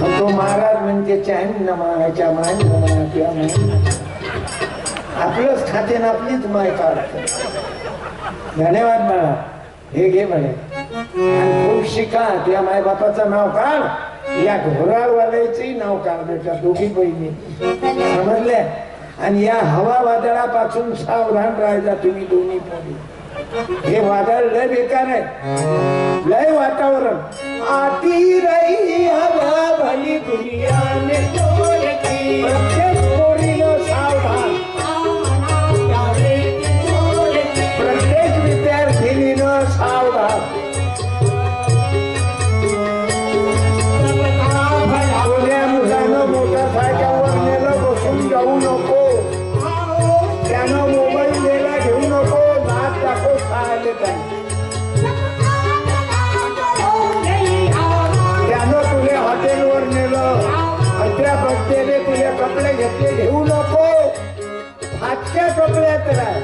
तो महाराज म्हणजे चॅन मायाच्या मान आपलंच खाते ना आपलीच माय काढतो. धन्यवाद बाळा. हे घे म्हणे आणि खूप शिका. तुझ्या माय बापाचं नाव काढ, या घोराळवाल्याचंही नाव काढ बेटा. दोघी बहिणी समजल्या. आणि या हवा वादळापासून सावधान राहायचा तुम्ही दोन्ही पोरी. हे वादळ लय बेकार आहे, लय वातावरण. आती रही हवा भली दुनिया में प्रत्येक पोरीनं सावधान, प्रत्येक विद्यार्थिनीनं सावधान. आपल्या मुलानं मोटरसायकलवर नेलं बसून जाऊ नको. त्यानं मोबाईल नेला घेऊ नको. नाच दाखव खायला काय. त्यानं तुले हॉटेलवर नेलं, अध्यापक केले, तुले कपडे घेतले घेऊ नको. फाटक्या कपड्यात राह.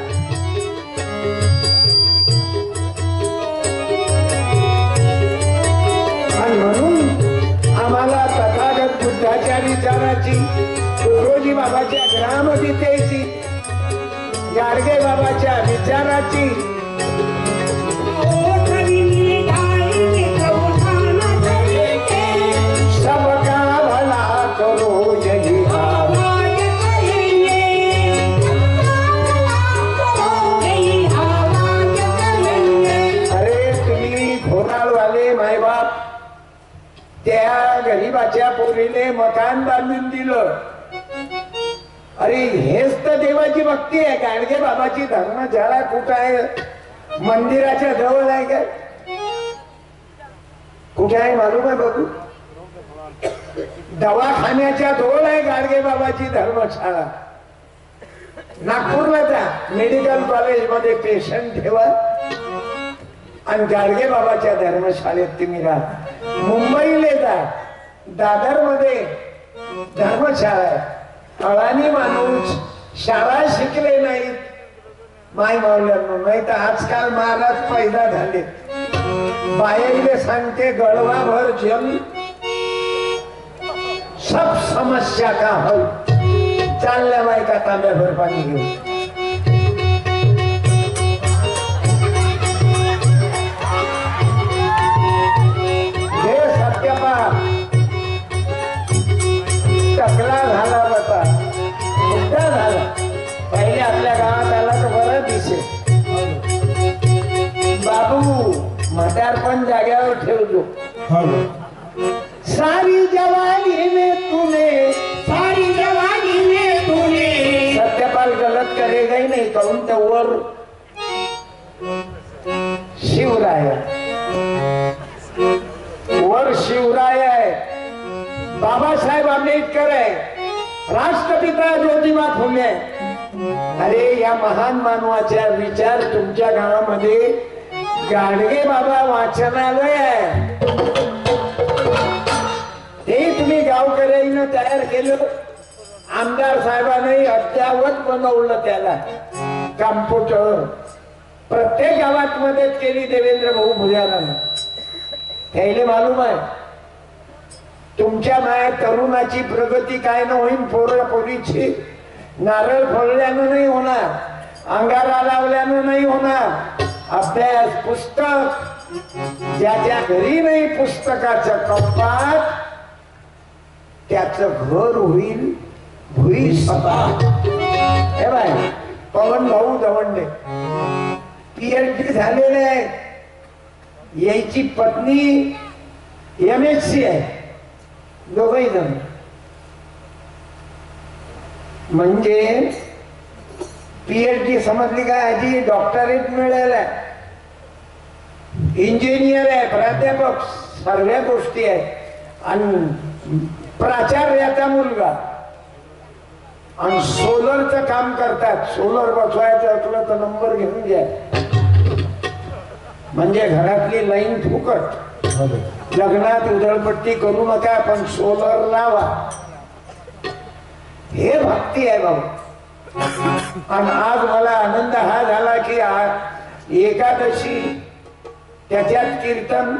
आणि म्हणून आम्हाला तथागत बुद्धाच्या विचाराची, तुकोजी बाबाच्या ग्रामगीतेची, गाडगे बाबाच्या विचाराची, सबका भला करो यही आवाज. अरे तुम्ही घोराळवाले मायबाप त्या गरीबाच्या पोरीने मकान बांधून दिलं. अरे हेच तर देवाची भक्ती आहे. गाडगे बाबाची धर्मशाळा कुठं आहे? मंदिराच्या जवळ आहे का? कुठे आहे मालूम आहे बघू? दवाखान्याच्या जवळ आहे गाडगे बाबाची धर्मशाळा. नागपूरला जा, मेडिकल कॉलेज मध्ये पेशंट ठेवा आणि गाडगे बाबाच्या धर्मशाळेत तुम्ही राहा. मुंबईला जा, दादर मध्ये धर्मशाळा आहे. अळानी माणूस शाळा शिकले नाहीत माय मावल्यांना. नाही तर आजकाल महाराज पैदा झाले. बायाईले सांगते गळवाभर जल सब समस्या का हल. चालल्या बायका तांब्याभर पाणी घेऊन. हे सत्यपाल टकला झाला बता, मुद्दा झाला. पहिले आपल्या गावात आला तर बरं दिसे. बाबू म्हातारपण जाग्यावर ठेवतो. सारी जवानी में तूने, सारी जवानी में तूने. सत्यपाल गलत करेगा ही नहीं. कहून तर वर शिवराय, वर शिवराय आहे. बाबासाहेब आंबेडकर आहे. राष्ट्रपिता ज्योतिबा फुले. अरे या महान मानवाच्या विचार तुमच्या गावामध्ये गाडगे बाबा वाचनालय आहे. ते तुम्ही गावकऱ्यांना तयार केलं. आमदार साहेबांनी अद्यावत बनवलं त्याला. कॉम्प्युटर प्रत्येक गावात मदत केली देवेंद्र भाऊ भुजारानं. त्याला मालूम आहे तुमच्या माया तरुणाची प्रगती काय न होईल. पोरं पोरीची नारळ फोडल्यानं नाही होणार, अंगारा लावल्यानं नाही होणार. अभ्यास पुस्तक ज्याच्या घरी नाही पुस्तकाचं कपाट त्याचं घर होईल भुई सपाट. हे बाय पवन भाऊ दवंडे PhD झालेले आहे. याची पत्नी MSc आहे. दोघही जण म्हणजे PhD समजली काय? आधी डॉक्टरेट मिळाला, इंजिनियर आहे, प्राध्यापक, सर्व गोष्टी आहेत. आणि प्राचार्याचा मुलगा. आणि सोलरचं काम करतात. सोलर बसवायचं असलं तर नंबर घेऊन घ्या. म्हणजे घरातली लाईन फुकट. लग्नात उधळपट्टी करू नका पण सोलर लावा. हे भक्ती आहे बाबा. आणि आज मला आनंद हा झाला की एकादशी त्याच्यात कीर्तन,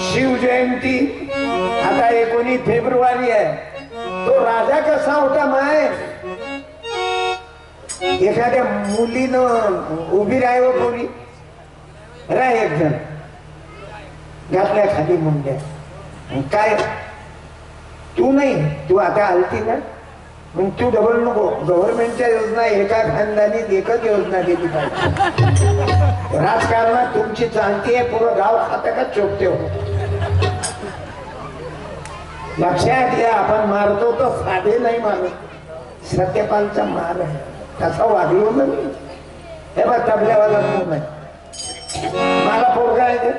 शिवजयंती, आता 19 फेब्रुवारी आहे. तो राजा कसा होता माय, एखाद्या मुलीनं उभी राहावं हो कोणी राह, एक जण घातल्या खाली मुंड्या. काय तू नाही, तू आता आलती ना, मग तू डबल नको. गव्हर्नमेंटच्या योजना एका खानदानीत एकच योजना दिली पाहिजे. राजकारणात तुमची चालती आहे, पुरं गाव खातं का चोपते हो. लक्षात घ्या, आपण मारतो तर साधे नाही मारत, सत्यपालचा मार आहे. तसा वागलो ना मी. हे बघ तबल्यावाला कोण आहे, मला पोरगा आहे ते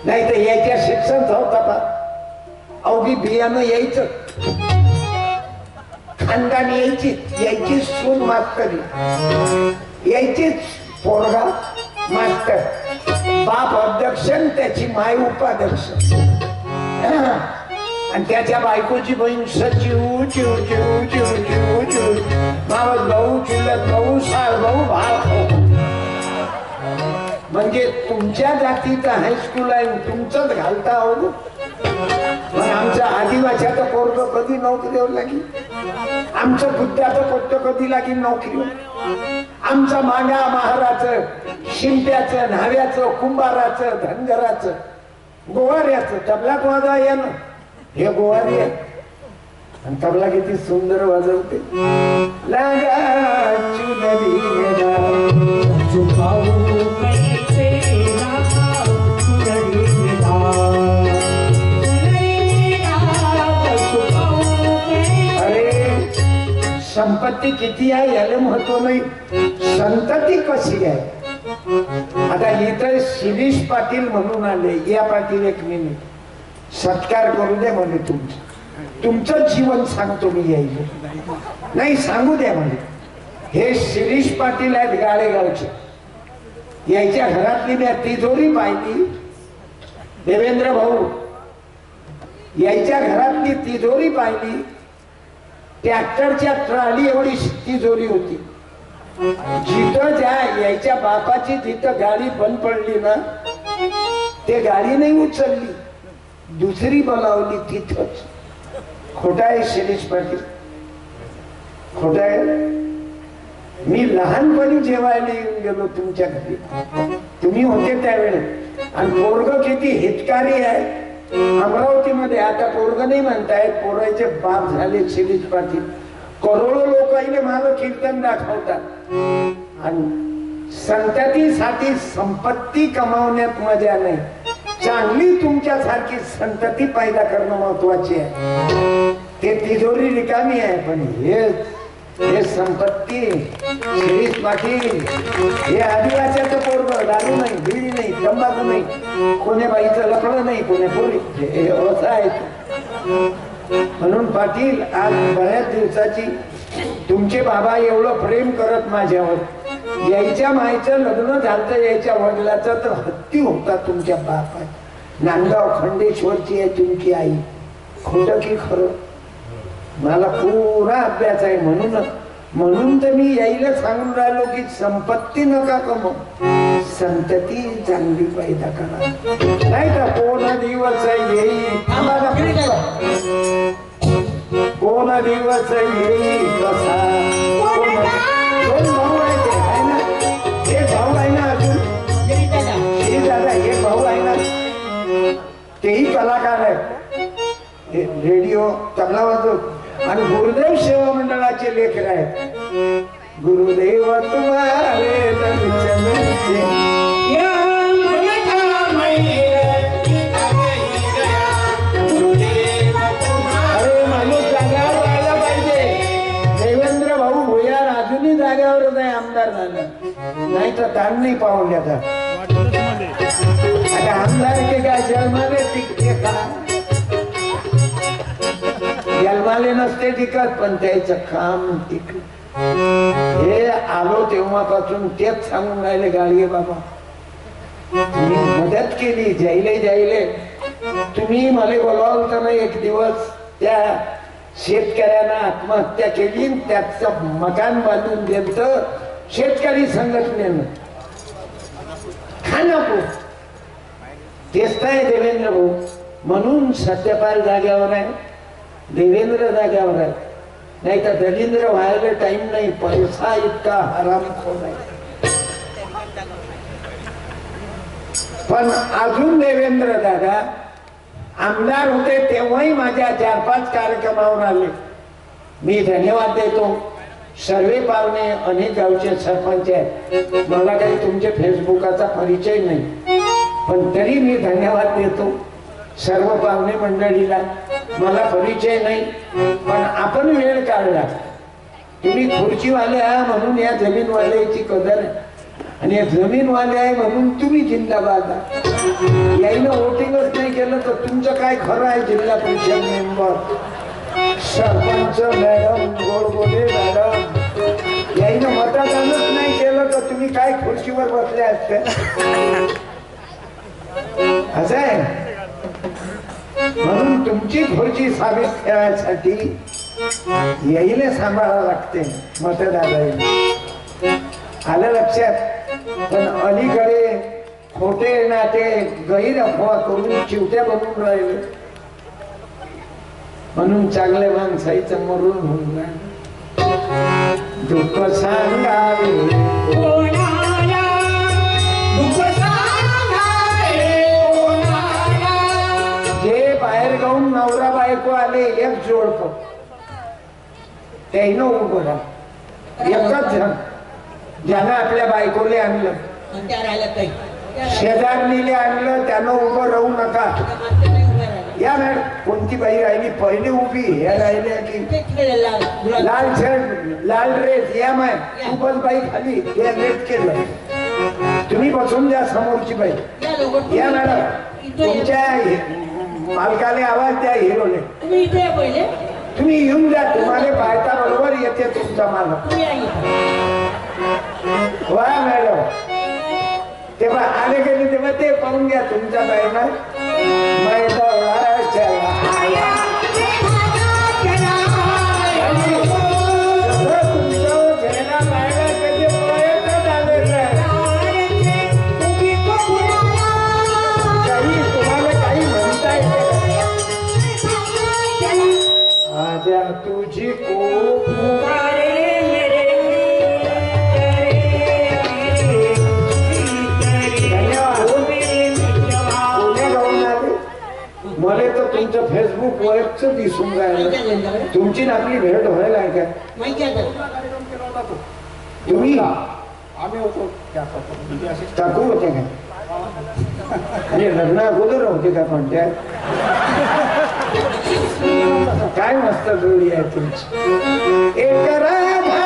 नाही तर याच्या शिक्षण होता का अवघी बियाणं यायचं, खानदान यायची सून मास्तरी यायचीच, पोरगा मास्टर, बाप अध्यक्ष त्याची माय उपाध्यक्ष, आणि त्याच्या बायकोची बहीण सचिव चिव चिव चिव चिव चिव, मावस भाऊ, चुलत भाऊ, साळ भाऊ, भाव. म्हणजे तुमच्या जातीचं हायस्कूल आहे, तुमचंच घालता आहो. पण आमच्या आदिवाशाचं पोरग कधी नोकरीवर लागेल, आमचं बुद्धाचं पोट्ट कधी लागेल नोकरीवर. आमचं मांगा महाराचं, शिंप्याचं, न्हाव्याचं, कुंभाराचं, धनगराचं, गोवाऱ्याचं तबलात वाजवा या ना. हे गोवारी आहे आणि तबला किती सुंदर वाजवते. संपत्ती किती आहे याला महत्व नाही, संतती कशी आहे. आता इथं शिरीष पाटील म्हणून आले, या पाटील एक मिनिट सत्कार करू दे म्हणे. तुमचं जीवन सांगतो मी, यायला नाही सांगू द्या म्हणे. हे शिरीष पाटील आहेत गाळेगावचे, यायच्या घरातली मी तिजोरी पाहिली. देवेंद्र भाऊ यायच्या घरातली तिजोरी पाहिली, ट्रॅक्टरच्या ट्रॉली एवढी तिजोरी होती. जिथं ज्या यायच्या बापाची जिथं गाडी बंद पडली ना, ते गाडी नाही उचलली, दुसरी बोलावली तिथंच. खोटा आहे शिरीष पाटील, खोटा आहे. मी लहानपणी जेवायला येऊन गेलो तुमच्या घरी, तुम्ही होते त्यावेळेस. आणि पोरग किती हितकारी आहे अमरावतीमध्ये. आता पोरग नाही म्हणतायत, पोराचे बाप झाले शिरीष पाटील. करोडो लोकांनी मला कीर्तन दाखवतात. आणि संततीसाठी संपत्ती कमावण्यात मजा नाही, चांगली तुमच्यासारखी संतती पैदा करणं महत्वाची आहे. ते तिजोरी रिकामी आहे, पण हे संपत्ती. शिरीष पाटील हे आदिवासीचं पोरग, दारू नाही, बिडी नाही, तंबाखू नाही, कोणी बाईचं लफडं नाही, कोणी पोरी, असं आहे. म्हणून पाटील आज बऱ्याच दिवसाची तुमचे बाबा एवढं प्रेम करत माझ्यावर. यायच्या मायचं लग्न झालं, यायच्या वडिलाचा तर हत्ती होता तुमच्या बापात. नांदगाव खंडेश्वरची आहे तुमची आई. खोटं की खरं? मला पुरा अभ्यास आहे. म्हणून तर मी यायला सांगून राहिलो की संपत्ती नका कमव, संतती चांगली पैदा करा. नाही का कोण दिवस येईल, कोण दिवस येईल कसा. दोन भाऊ आहे ना, एक भाऊ आहे ना अजून, दादा एक भाऊ आहे ना, तेही कलाकार आहे, रेडिओ तबला वाजवतो. आणि गुरुदेव सेवा मंडळाचे लेकर आहेत. गुरुदेव तुम्हारे अरे माणूस जाग्यावर राहायला पाहिजे. देवेंद्र भाऊ भुयार अजूनही जाग्यावर नाही आमदार झालं, नाही तर ताण नाही पाहून आता. आमदार के काय जन्माले टिकते का, जन्माले नसते टिकत, पण त्याचं काम टिकलं. हे आलो तेव्हापासून तेच सांगून राहिले, गाडगे बाबा तुम्ही मदत केली, जायले तुम्ही मला बोलावलं तर नाही. एक दिवस त्या शेतकऱ्यांना आत्महत्या केली, त्याचं मकान बांधून दिलं शेतकरी संघटनेनं खानापूर. तेच काय देवेंद्र भाऊ, म्हणून सत्यपाल जाग्यावर आहे, देवेंद्र जाग्यावर आहे, नाही तर दलिंद्र व्हायला टाइम नाही. पैसा इतका हरामखोर आहे. पण अजून देवेंद्र दादा आमदार होते तेव्हाही माझ्या 4-5 कार्यक्रमावर आले. मी धन्यवाद देतो. सर्वे पाहुणे अनेक गावचे सरपंच आहेत, मला काही तुमचे फेसबुकाचा परिचय नाही, पण तरी मी धन्यवाद देतो सर्व पाहुणे मंडळीला. मला परिचय नाही, पण आपण वेळ काढला. तुम्ही खुर्चीवाले आहे म्हणून या जमीनवाल्याची कदर आहे, आणि जमीनवाले आहे म्हणून तुम्ही जिंदाबाद. याईनं वोटिंगच नाही केलं तर तुमचं काय खरं आहे. Zilla Parishad member, sarpanch madam, Godbole madam, याईनं मतदानच नाही केलं तर तुम्ही काय खुर्चीवर बसले असते. असं आहे. म्हणून तुमची खुर्ची साबित ठेवायसाठी याईने सांभाळावं लागते मतदाराला. आलं लक्षात. पण अलीकडे खोटे नाटे गैर अफवा करून चिवट्या बनवून राहिले, म्हणून चांगल्या माणसाचं मरून होऊन राहिलं. दुःख सांगावे जे बाहेर गाऊन नवरा बायको आले, एक जोडप त्यानं उभं राहा. एकच जण ज्यानं आपल्या बायकोले आणलं, शेजारणीले आणलं, त्यानं उभं राहू नका. या मॅडम, कोणती बाई राहिली पहिले उभी, हे राहिल्या की लाल शर्ट लाल ड्रेस, या माय खूपच बाई खाली, या लेट केलं. तुम्ही बसून द्या समोरची बाई. या मॅडम, तुमच्या मालकाने आवाज द्या हिरोले. तुम्ही येऊन जा, तुम्हाला पाहता बरोबर येते तुमचा मालक. वा मॅडम, तेव्हा आले गेले तेव्हा ते पाहून घ्या तुमच्या बाईला. तुझी को मला तर तुमचं फेसबुक वरच दिसून राहिलं. तुमची आपली भेट व्हायला आहे का? तुम्ही आम्ही होतो टाकू होते का? आणि लग्न अगोदर होते का? पण त्या काय मस्त जोडी आहे तुमची. एक राधा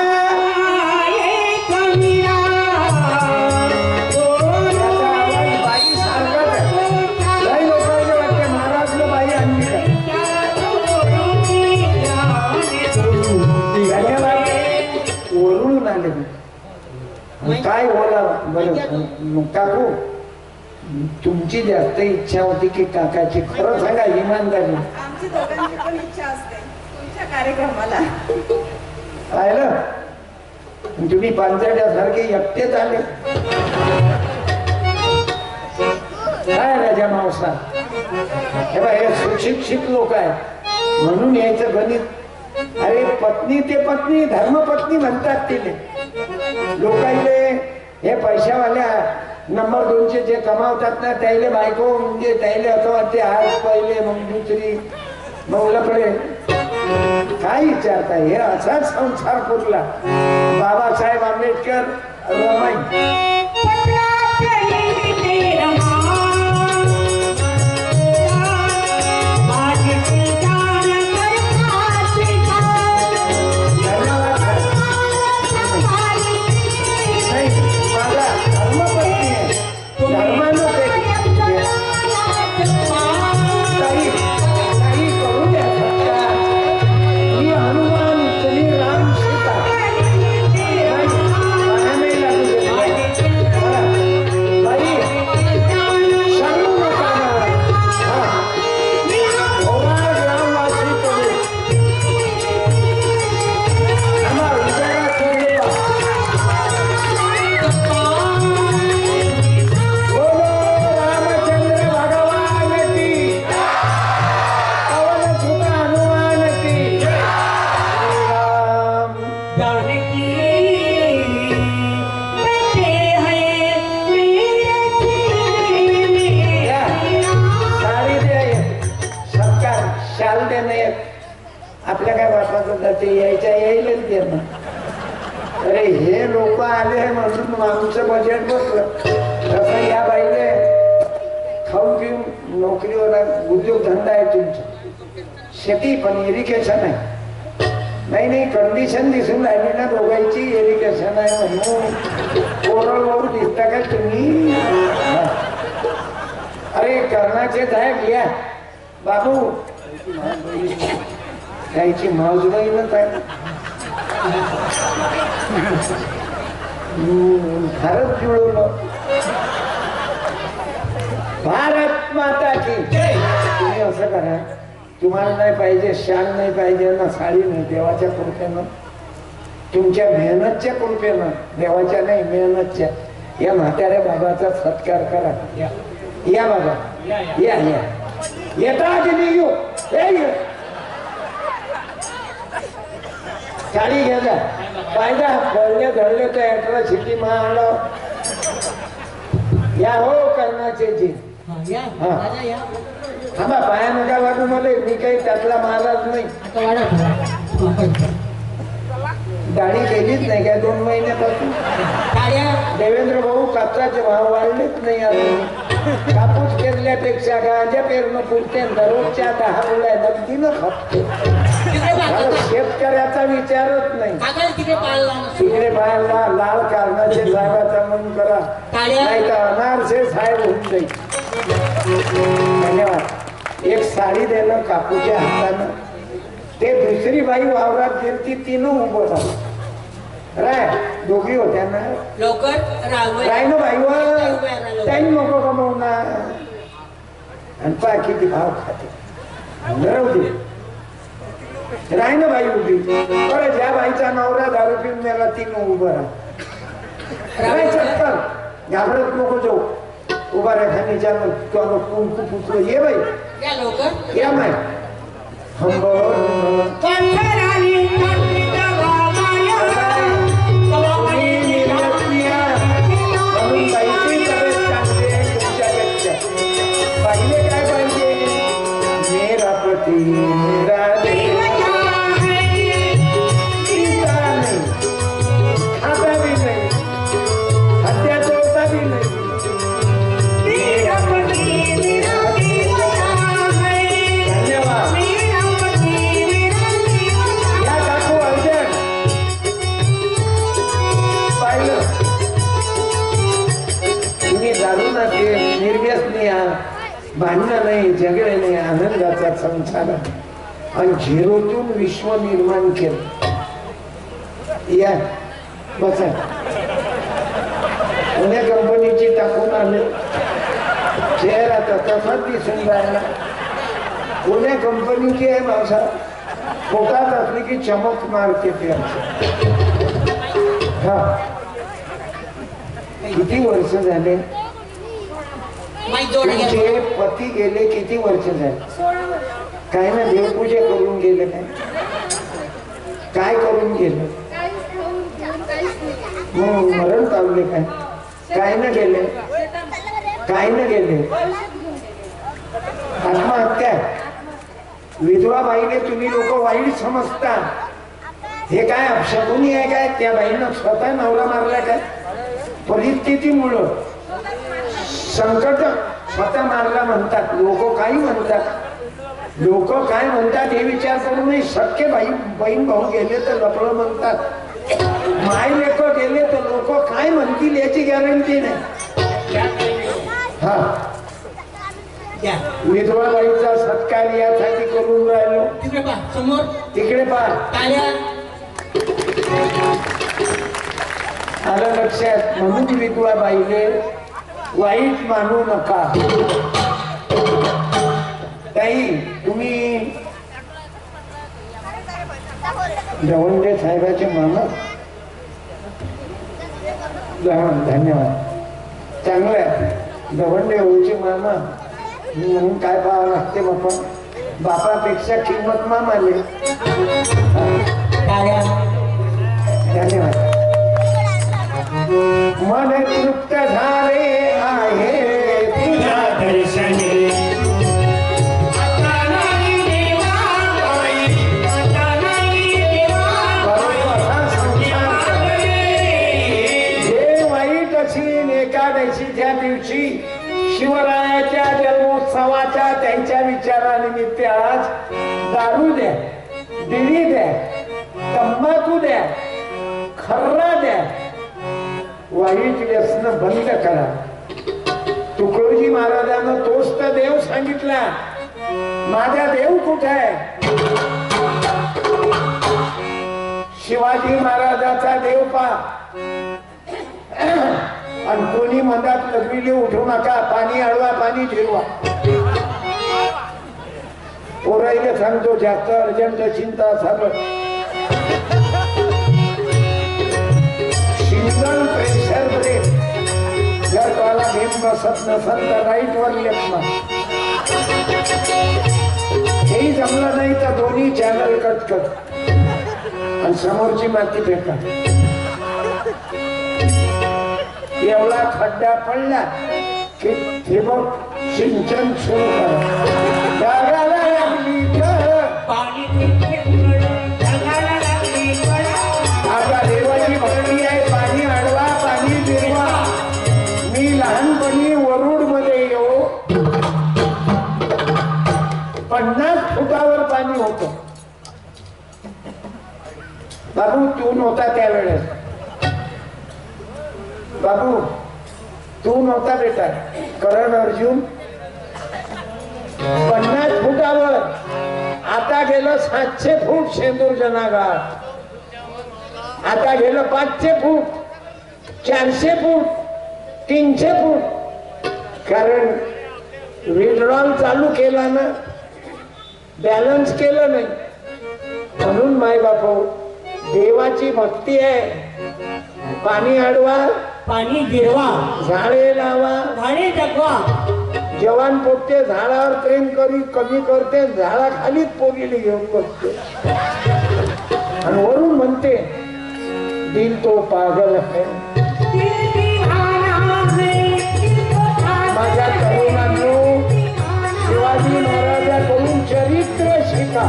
बाई सारखं काही लोकांना वाटते महाराजला बाई आणली का? वरून आले काय बोला बरं काकू. तुमची जास्त इच्छा होती की काकाची? खरं सांगा इमानदारी. आमची दोघांची पण इच्छा असते तुमच्या कार्यक्रमाला. पाहिलं, तुम्ही पांचड्यासारखे एकटेच आले. काय राजा मावसा, हे सुशिक्षित लोक आहेत म्हणून यायचं गणित. अरे पत्नी ते पत्नी, धर्मपत्नी म्हणतात तिने. लोकांले हे पैशावाल्या नंबर 2चे जे कमावतात ना, त्याले बायको म्हणजे त्याले असं वाटते आज पहिले मग दुसरी मग लकडे. काय विचारताय? हे असाच संसार पुरला. बाबासाहेब आंबेडकर रमाई आले नाही आपल्या काय बापाचं तर ते यायच्या येईलच ते ना. अरे हे लोक आले म्हणून आमचं बजेट बसलं. तसं या बाईले खाऊन पिऊन नोकरीवर उद्योगधंदा आहे तुमचा, शेती पण इरिगेशन आहे. नाही कंडिशन दिसून राहिली ना दोघांची, इरिगेशन आहे म्हणून कोरडवाहू दिसता का तुम्ही? अरे कर्णाचे साहेब या बाबू, त्याची मौजबाईनच आहे. भारत जुळवलं. भारत माता की तुम्ही असं करा, तुम्हाला नाही पाहिजे शाल नाही पाहिजे ना साडी नाही, देवाच्या कृपेनं तुमच्या मेहनतच्या कृपेनं, देवाच्या नाही मेहनतच्या, या म्हाताऱ्या बाबाचा सत्कार करा. या बाबा या या येता की नाही येऊ? साडी घ्या पाहिजे पडले धरले तर अॅट्रॉसिटी मारलं. या हो कर्णाचे जी थांबा, पाया नका वाटू मला, मी काही त्यातला महाराज नाही. दाढी केलीच नाही काय 2 महिन्यापासून. देवेंद्र भाऊ कापसाचे भाव वाढलेच नाही अजून. कापूस पेरल्यापेक्षा गांजा पेरणं पुरते, दररोजच्या 10 मुलं नगदीनं खपते. शेतकऱ्याचा विचारच नाही. तिकडे पाहायला लाल कारणाचे साहेबाचा मन करा, नाही तर अनारसे साहेब होऊन जाईल. धन्यवाद. एक साडी देणं कापूच्या हातानं, ते दुसरी बाई वावरात गेली तिनं उभं राहिलं. राय दोघी होत्या ना राय ना बाई वर त्यांनी नको कमवणार. आणि पा किती भाव खाते राहू दे. राय ना बाई उभी. बरं ज्या बाईचा नवरा दारू पिऊन मेला तिनं उभं राह. चक्कर घाबरत नको जाऊ. उभा रेखानीच्या कुंकू पुसलं. ये बाई या माय पाहिले काय पाहिजे? मेरा पती मेरा देवा नाही, खाता भी नाही, हत्या चोरता भी नाही. धन्यवाद. या काकू अर्जंट पाहिलं तुम्ही दारू ना घे, निर्व्यसनी आहात, भांडणं नाही, झगडे नाही, आनंदाचा संसार आणि झिरोतून विश्व निर्माण केलं. या बसा. पुण्या कंपनीची टाकून आले, चेहरा तसाच दिसून राहिला. पुण्या कंपनीची आहे माणसा, पोटात असली की चमक मारते ते. हा किती वर्ष झाले तुमचे पती गेले? किती वर्ष झाले? काय ना देवपूजा करून गेले? काय करून गेले? मरण पावले? काय ना गेले? काय ना गेले? आत्महत्या. विधवा बाईने तुम्ही लोक वाईट समजता. हे काय अपशकुनी आहे काय? त्या बाईनं स्वतः नवरा मारला काय? परिस्थितीमुळं संकट स्वतः मारला म्हणतात लोक. काही म्हणतात लोक, काय म्हणतात हे विचार करू नये. शक्य बहीण भाऊ गेले तर लपडं म्हणतात, माय लेक गेले तर लोक काय म्हणतील याची गॅरंटी नाही. हा विधवा बाईचा सत्कार यासाठी करून राहिलो. तिकडे पहा. आलं लक्षात? म्हणून विधवा बाईले वाईट मानू नका. ताई तुम्ही दवंडे साहेबाचे मामा? धन्यवाद. चांगलं आहे. दवंडे होऊचे मामा म्हणून काय पाहावं लागते बापा? बापापेक्षा किंमत मामाले. धन्यवाद. मन तृप्त झाले आहे तुझ्या दर्शनी. उपचारानिमित्त आज दारू द्या, बिडी द्या, तंबाखू द्या, खर्रा द्या, वाईट व्यसन बंद करा. तुकडोजी महाराजांना तोच तर देव सांगितला. माझा देव कुठे आहे? शिवाजी महाराजाचा देव पा. आणि कोणी मनात लघविले उठू नका, पाणी अडवा, पाणी जिरवा. पोराईला सांगतो जास्त अर्जंट चिंता झालं. सिंगल प्रेशर ब्रेक जर तुम्हाला घेऊन बसत नसेल तर राईट वर लेफ्ट ना. हेही जमलं नाही तर दोन्ही चॅनल कट कर आणि समोरची माती फेका. एवढा खड्डा पडला की ठिबक सिंचन सुरू करा. आता देवाची भक्ती आहे. पाणी अडवा, पाणी जिरवा. मी लहानपणी वरुड मध्ये येऊ 50 फुटावर पाणी होतं. बाबू तू नव्हता त्यावेळेस. बाबू तू नव्हता बेटा. करण अर्जुन 50 फुटावर. आता गेलं 700 फूट शेंदूर जनागार. आता गेलं 500 फूट, 400 फूट, 300 फूट. कारण विड्रॉल चालू केला ना, बॅलन्स केलं नाही. म्हणून माय बापू देवाची भक्ती आहे. पाणी अडवा, पाणी गिरवा, झाडे लावा, झाडे जगवा. जवान पोटते झाडावर प्रेम करी कमी करते, झाडाखालीच पोरीला घेऊन बसते आणि वरून म्हणते दिल तो पागल है. माझ्या तरुणांनो, शिवाजी महाराजांकडून चरित्र शिका.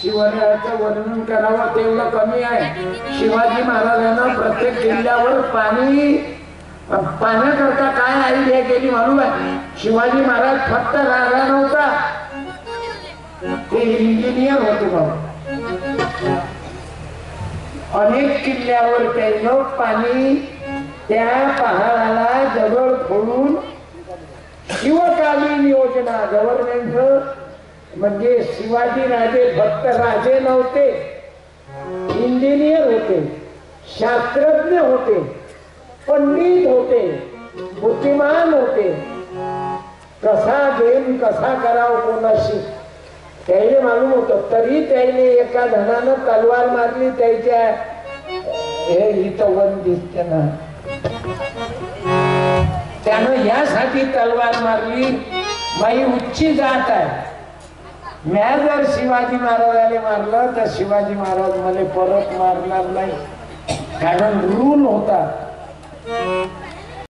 शिवरायाचं वर्णन करावं तेवढं कमी आहे. शिवाजी महाराजांना प्रत्येक जिल्ह्यावर पाण्याकरता काय आयडिया केली मालूम आहे? शिवाजी महाराज फक्त राजा नव्हता, ते इंजिनियर होते. बाबा अनेक किल्ल्यावर त्यानं पाणी त्या पहाडाला दगड फोडून शिवकालीन योजना गव्हर्नमेंट. म्हणजे शिवाजी राजे फक्त राजे नव्हते, इंजिनियर होते, शास्त्रज्ञ होते, पंडित होते, बुद्धिमान होते. कसा गेम कसा करावं कोणाशी त्याने मालूम होतं. तरी त्याने एका धनानं तलवार मारली. त्याच्या हे इथं वन दिसते ना, त्यानं यासाठी तलवार मारली, माई उच्ची जात आहे. म्या जर शिवाजी महाराजाला मारलं तर शिवाजी महाराज मला परत मारणार नाही. कारण रूल होता.